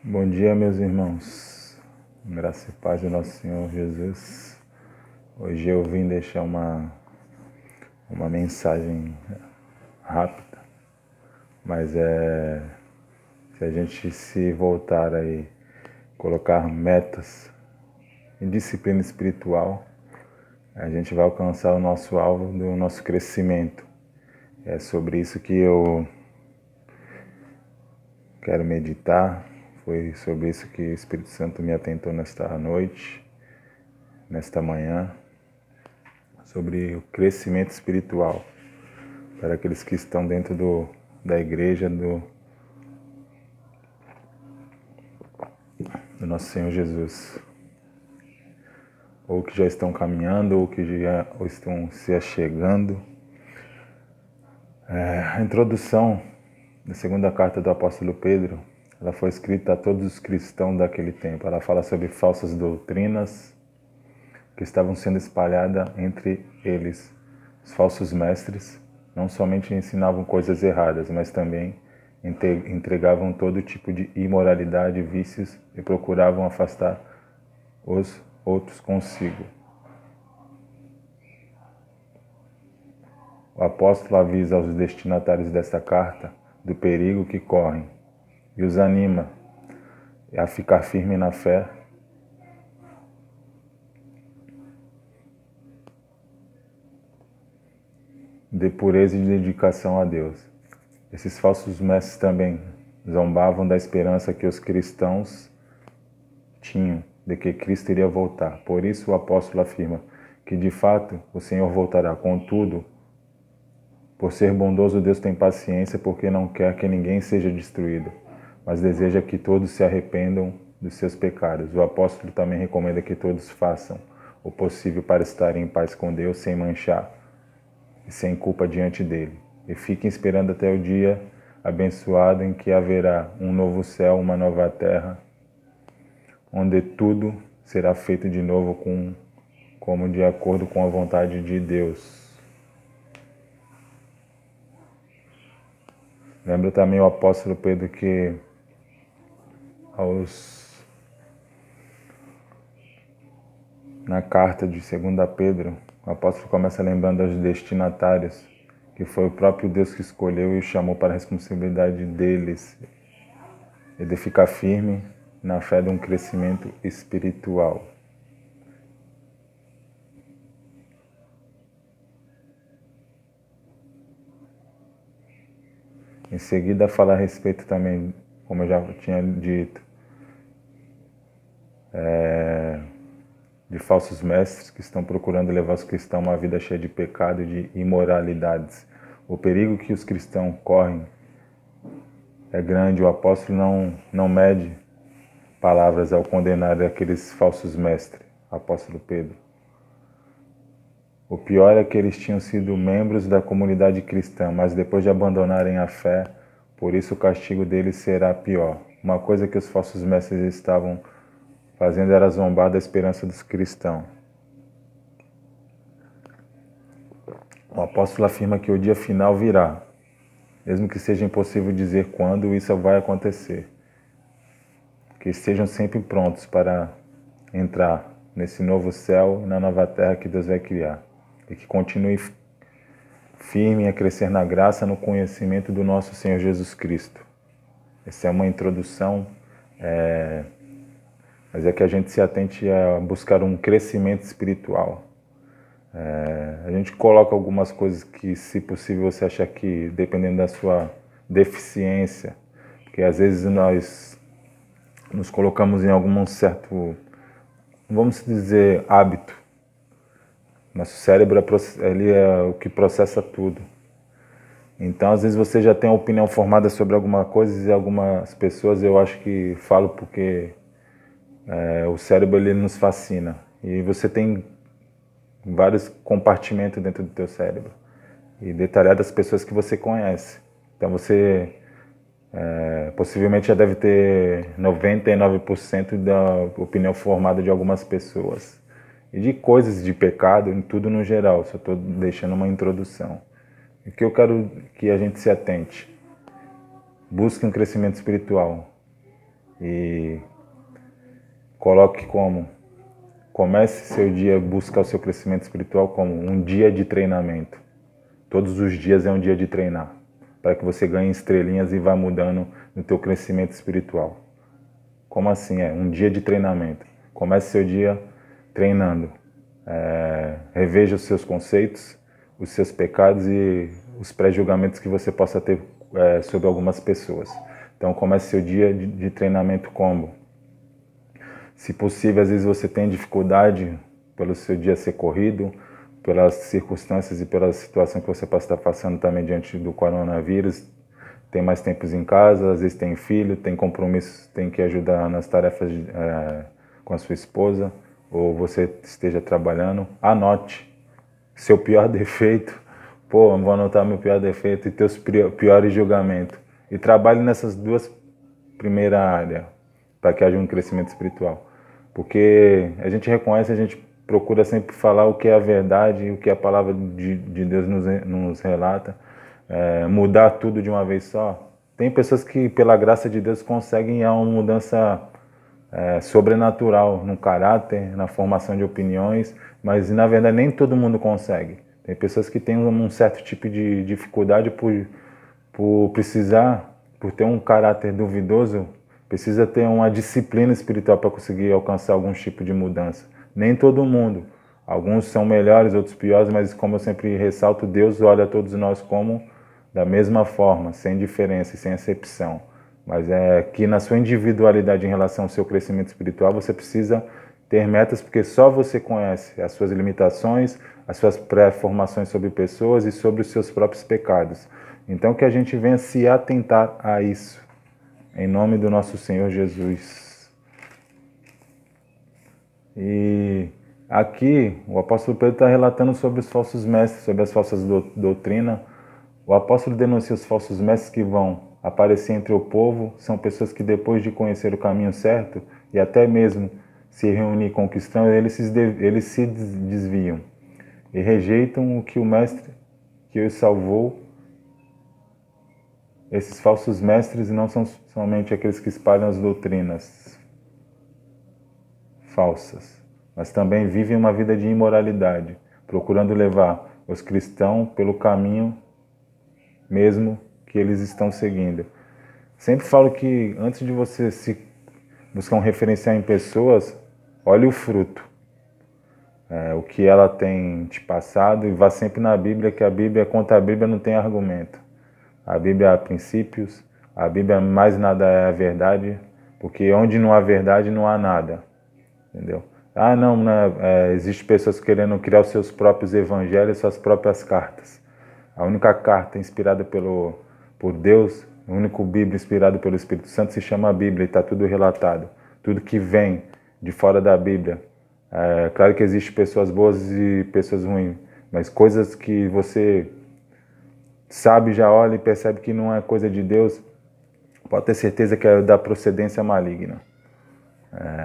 Bom dia, meus irmãos. Graça e paz do nosso Senhor Jesus. Hoje eu vim deixar uma mensagem rápida, mas se a gente se voltar aí, colocar metas e disciplina espiritual, a gente vai alcançar o nosso alvo do nosso crescimento. É sobre isso que eu quero meditar. Foi sobre isso que o Espírito Santo me atentou nesta noite, nesta manhã, sobre o crescimento espiritual para aqueles que estão dentro da igreja do nosso Senhor Jesus, ou que já estão caminhando, ou que já estão se achegando. A introdução da segunda carta do apóstolo Pedro, ela foi escrita a todos os cristãos daquele tempo. Ela fala sobre falsas doutrinas que estavam sendo espalhadas entre eles. Os falsos mestres não somente ensinavam coisas erradas, mas também entregavam todo tipo de imoralidade, vícios e procuravam afastar os outros consigo. O apóstolo avisa aos destinatários desta carta do perigo que correm e os anima a ficar firme na fé, de pureza e de dedicação a Deus. Esses falsos mestres também zombavam da esperança que os cristãos tinham de que Cristo iria voltar. Por isso o apóstolo afirma que de fato o Senhor voltará. Contudo, por ser bondoso, Deus tem paciência porque não quer que ninguém seja destruído, mas deseja que todos se arrependam dos seus pecados. O apóstolo também recomenda que todos façam o possível para estarem em paz com Deus, sem manchar e sem culpa diante dele. E fiquem esperando até o dia abençoado em que haverá um novo céu, uma nova terra, onde tudo será feito de novo como de acordo com a vontade de Deus. Lembra também o apóstolo Pedro que na carta de 2 Pedro, o apóstolo começa lembrando aos destinatários que foi o próprio Deus que escolheu e o chamou para a responsabilidade deles e de ficar firme na fé de um crescimento espiritual. Em seguida, fala a respeito também, como eu já tinha dito, de falsos mestres que estão procurando levar os cristãos a uma vida cheia de pecado e de imoralidades. O perigo que os cristãos correm é grande. O apóstolo não mede palavras ao condenar aqueles falsos mestres, apóstolo Pedro. O pior é que eles tinham sido membros da comunidade cristã, mas depois de abandonarem a fé, por isso o castigo deles será pior. Uma coisa que os falsos mestres estavam fazendo era zombar da esperança dos cristãos. O apóstolo afirma que o dia final virá, mesmo que seja impossível dizer quando isso vai acontecer. Que estejam sempre prontos para entrar nesse novo céu e na nova terra que Deus vai criar. E que continue firme a crescer na graça, no conhecimento do nosso Senhor Jesus Cristo. Essa é uma introdução, mas é que a gente se atente a buscar um crescimento espiritual. A gente coloca algumas coisas que, se possível, você acha que, dependendo da sua deficiência, porque às vezes nós nos colocamos em algum certo, vamos dizer, hábito. Nosso cérebro ele é o que processa tudo. Então, às vezes você já tem uma opinião formada sobre alguma coisa e algumas pessoas, eu acho que falo porque o cérebro ele nos fascina. E você tem vários compartimentos dentro do teu cérebro. E detalhado as pessoas que você conhece. Então você possivelmente já deve ter 99% da opinião formada de algumas pessoas. E de coisas de pecado, em tudo no geral. Só estou deixando uma introdução. O que eu quero que a gente se atente. Busque um crescimento espiritual. E coloque como, comece seu dia a buscar o seu crescimento espiritual como um dia de treinamento. Todos os dias é um dia de treinar, para que você ganhe estrelinhas e vá mudando no teu crescimento espiritual. Como assim? É um dia de treinamento. Comece seu dia treinando. Reveja os seus conceitos, os seus pecados e os pré-julgamentos que você possa ter sobre algumas pessoas. Então comece seu dia de treinamento como? Se possível, às vezes você tem dificuldade pelo seu dia ser corrido, pelas circunstâncias e pela situação que você pode estar passando também diante do coronavírus, tem mais tempos em casa, às vezes tem filho, tem compromissos, tem que ajudar nas tarefas com a sua esposa, ou você esteja trabalhando, anote seu pior defeito. Pô, vou anotar meu pior defeito e teus piores julgamentos. E trabalhe nessas duas primeiras áreas, para que haja um crescimento espiritual. Porque a gente reconhece, a gente procura sempre falar o que é a verdade, o que a palavra de Deus nos relata, mudar tudo de uma vez só. Tem pessoas que, pela graça de Deus, conseguem uma mudança sobrenatural no caráter, na formação de opiniões, mas na verdade nem todo mundo consegue. Tem pessoas que têm um certo tipo de dificuldade por ter um caráter duvidoso, precisa ter uma disciplina espiritual para conseguir alcançar algum tipo de mudança. Nem todo mundo. Alguns são melhores, outros piores, mas como eu sempre ressalto, Deus olha todos nós como da mesma forma, sem diferença e sem acepção. Mas é que na sua individualidade em relação ao seu crescimento espiritual, você precisa ter metas, porque só você conhece as suas limitações, as suas pré-formações sobre pessoas e sobre os seus próprios pecados. Então que a gente venha se atentar a isso, em nome do nosso Senhor Jesus. E aqui o apóstolo Pedro está relatando sobre os falsos mestres, sobre as falsas doutrinas. O apóstolo denuncia os falsos mestres que vão aparecer entre o povo, são pessoas que depois de conhecer o caminho certo e até mesmo se reunir com cristãos, eles se desviam e rejeitam o que o mestre que os salvou. Esses falsos mestres não são somente aqueles que espalham as doutrinas falsas, mas também vivem uma vida de imoralidade, procurando levar os cristãos pelo caminho mesmo que eles estão seguindo. Sempre falo que antes de você se buscar um referencial em pessoas, olhe o fruto, o que ela tem te passado, e vá sempre na Bíblia, que a Bíblia, contra a Bíblia não tem argumento. A Bíblia há princípios, a Bíblia mais nada é a verdade, porque onde não há verdade não há nada, entendeu? Existem pessoas querendo criar os seus próprios evangelhos, suas próprias cartas. A única carta inspirada por Deus, o único Bíblia inspirado pelo Espírito Santo se chama Bíblia e está tudo relatado. Tudo que vem de fora da Bíblia. Claro que existem pessoas boas e pessoas ruins, mas coisas que você sabe, já olha e percebe que não é coisa de Deus, pode ter certeza que é da procedência maligna.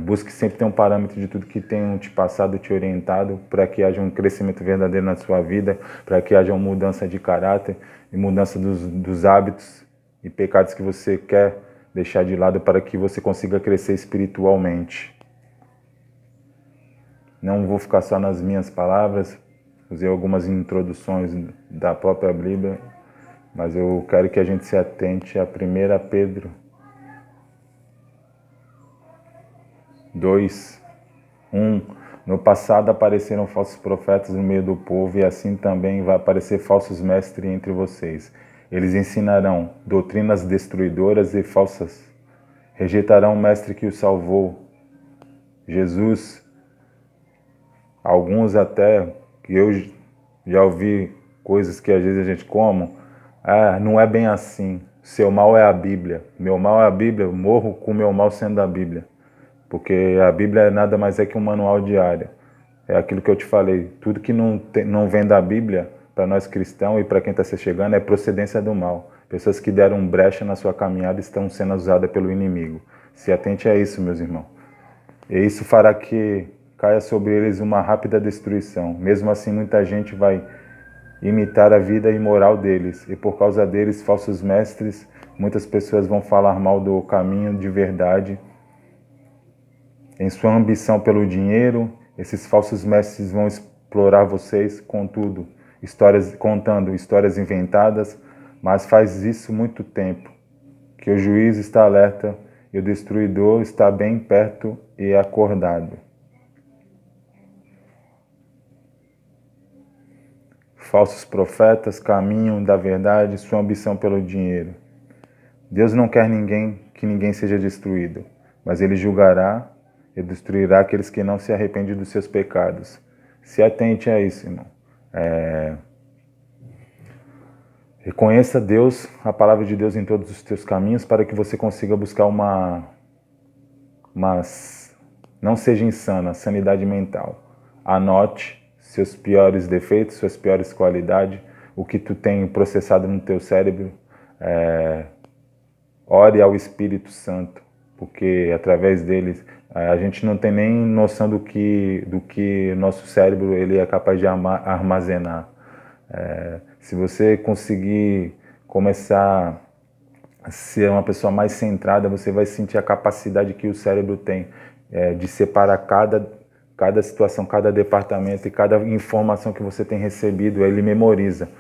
Busque sempre ter um parâmetro de tudo que tenham te passado, te orientado, para que haja um crescimento verdadeiro na sua vida, para que haja uma mudança de caráter e mudança dos hábitos e pecados que você quer deixar de lado, para que você consiga crescer espiritualmente. Não vou ficar só nas minhas palavras, usei algumas introduções da própria Bíblia, mas eu quero que a gente se atente a 1 Pedro 2:1. No passado apareceram falsos profetas no meio do povo, e assim também vai aparecer falsos mestres entre vocês. Eles ensinarão doutrinas destruidoras e falsas. Rejeitarão o mestre que os salvou, Jesus. Alguns até, que eu já ouvi coisas que às vezes a gente não é bem assim. Seu mal é a Bíblia. Meu mal é a Bíblia, eu morro com o meu mal sendo a Bíblia. Porque a Bíblia nada mais é que um manual diário. É aquilo que eu te falei. Tudo que não vem da Bíblia, para nós cristãos e para quem está se chegando, é procedência do mal. Pessoas que deram brecha na sua caminhada estão sendo usadas pelo inimigo. Se atente a isso, meus irmãos. E isso fará que caia sobre eles uma rápida destruição. Mesmo assim, muita gente vai imitar a vida imoral deles. E por causa deles, falsos mestres Muitas pessoas vão falar mal do caminho de verdade. Em sua ambição pelo dinheiro, esses falsos mestres vão explorar vocês, contudo, contando histórias inventadas, mas faz isso muito tempo, que o juiz está alerta e o destruidor está bem perto e acordado. Falsos profetas caminham da verdade, sua ambição pelo dinheiro. Deus não quer que ninguém seja destruído, mas Ele julgará e destruirá aqueles que não se arrependem dos seus pecados. Se atente a isso, irmão. Reconheça Deus, a palavra de Deus em todos os teus caminhos, para que você consiga buscar não seja insana, sanidade mental. Anote seus piores defeitos, suas piores qualidades, o que tu tem processado no teu cérebro. Ore ao Espírito Santo, porque através deles a gente não tem nem noção do que nosso cérebro ele é capaz de armazenar. Se você conseguir começar a ser uma pessoa mais centrada, você vai sentir a capacidade que o cérebro tem de separar cada situação, cada departamento e cada informação que você tem recebido, ele memoriza.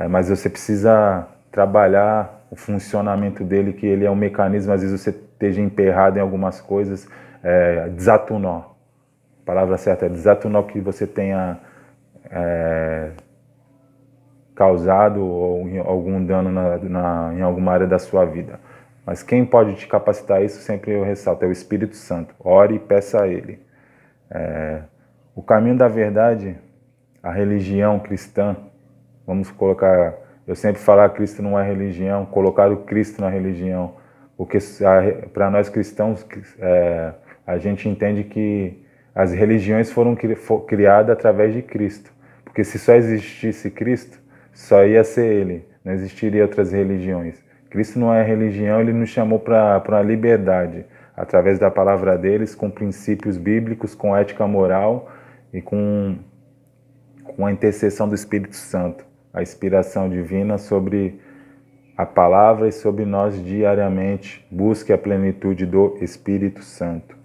Mas você precisa trabalhar o funcionamento dele, que ele é um mecanismo, às vezes você esteja emperrado em algumas coisas, desata o nó. A palavra certa é desata o nó que você tenha causado ou algum dano em alguma área da sua vida. Mas quem pode te capacitar isso, sempre eu ressalto, é o Espírito Santo. Ore e peça a Ele. O caminho da verdade, a religião cristã, vamos colocar, eu sempre falar que Cristo não é religião, colocar o Cristo na religião, porque para nós cristãos, a gente entende que as religiões foram criadas através de Cristo, porque se só existisse Cristo, só ia ser Ele, não existiria outras religiões. Cristo não é religião, Ele nos chamou para a liberdade, através da palavra deles, com princípios bíblicos, com ética moral e com a intercessão do Espírito Santo, a inspiração divina sobre a palavra e sobre nós diariamente. Busque a plenitude do Espírito Santo.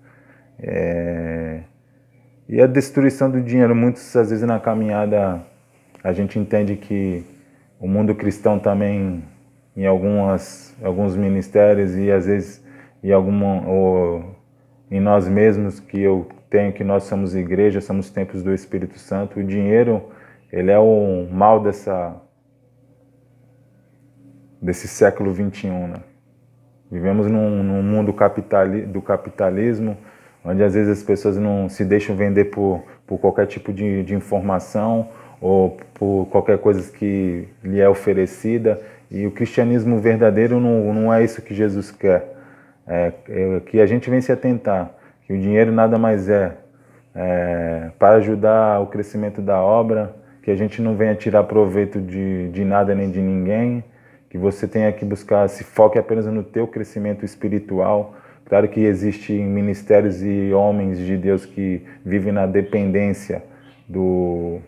E a destruição do dinheiro, muitas vezes na caminhada a gente entende que o mundo cristão também, em alguns ministérios e às vezes em nós mesmos, que nós somos igreja, somos templos do Espírito Santo, o dinheiro, ele é o mal desse século XXI, né? Vivemos num mundo do capitalismo, onde às vezes as pessoas não se deixam vender por qualquer tipo de informação ou por qualquer coisa que lhe é oferecida. E o cristianismo verdadeiro não é isso que Jesus quer. Que a gente vem se atentar, que o dinheiro nada mais para ajudar o crescimento da obra, que a gente não venha tirar proveito de nada nem de ninguém, que você tenha que buscar, se foque apenas no teu crescimento espiritual. Claro que existem ministérios e homens de Deus que vivem na dependência do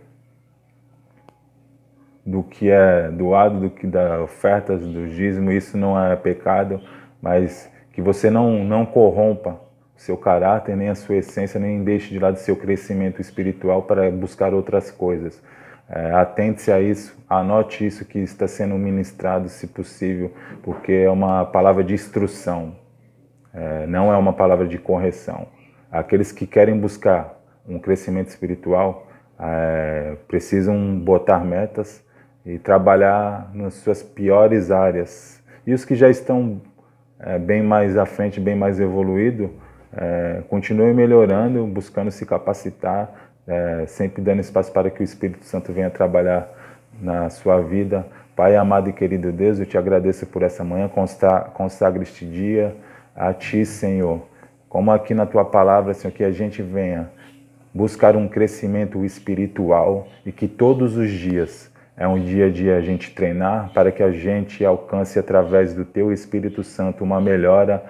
que é doado, das ofertas, do dízimo. Isso não é pecado, mas que você não corrompa o seu caráter, nem a sua essência, nem deixe de lado o seu crescimento espiritual para buscar outras coisas. Atente-se a isso, anote isso que está sendo ministrado, se possível, porque é uma palavra de instrução, não é uma palavra de correção. Aqueles que querem buscar um crescimento espiritual precisam botar metas e trabalhar nas suas piores áreas. E os que já estão bem mais à frente, bem mais evoluído, continuem melhorando, buscando se capacitar, sempre dando espaço para que o Espírito Santo venha trabalhar na sua vida. Pai amado e querido Deus, eu te agradeço por essa manhã, consagra este dia a Ti, Senhor. Como aqui na Tua palavra, Senhor, que a gente venha buscar um crescimento espiritual e que todos os dias é um dia de a gente treinar para que a gente alcance através do Teu Espírito Santo uma melhora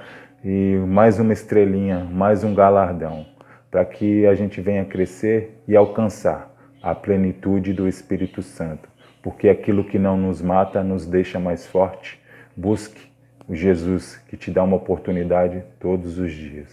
e mais uma estrelinha, mais um galardão, para que a gente venha crescer e alcançar a plenitude do Espírito Santo, porque aquilo que não nos mata nos deixa mais forte. Busque o Jesus que te dá uma oportunidade todos os dias.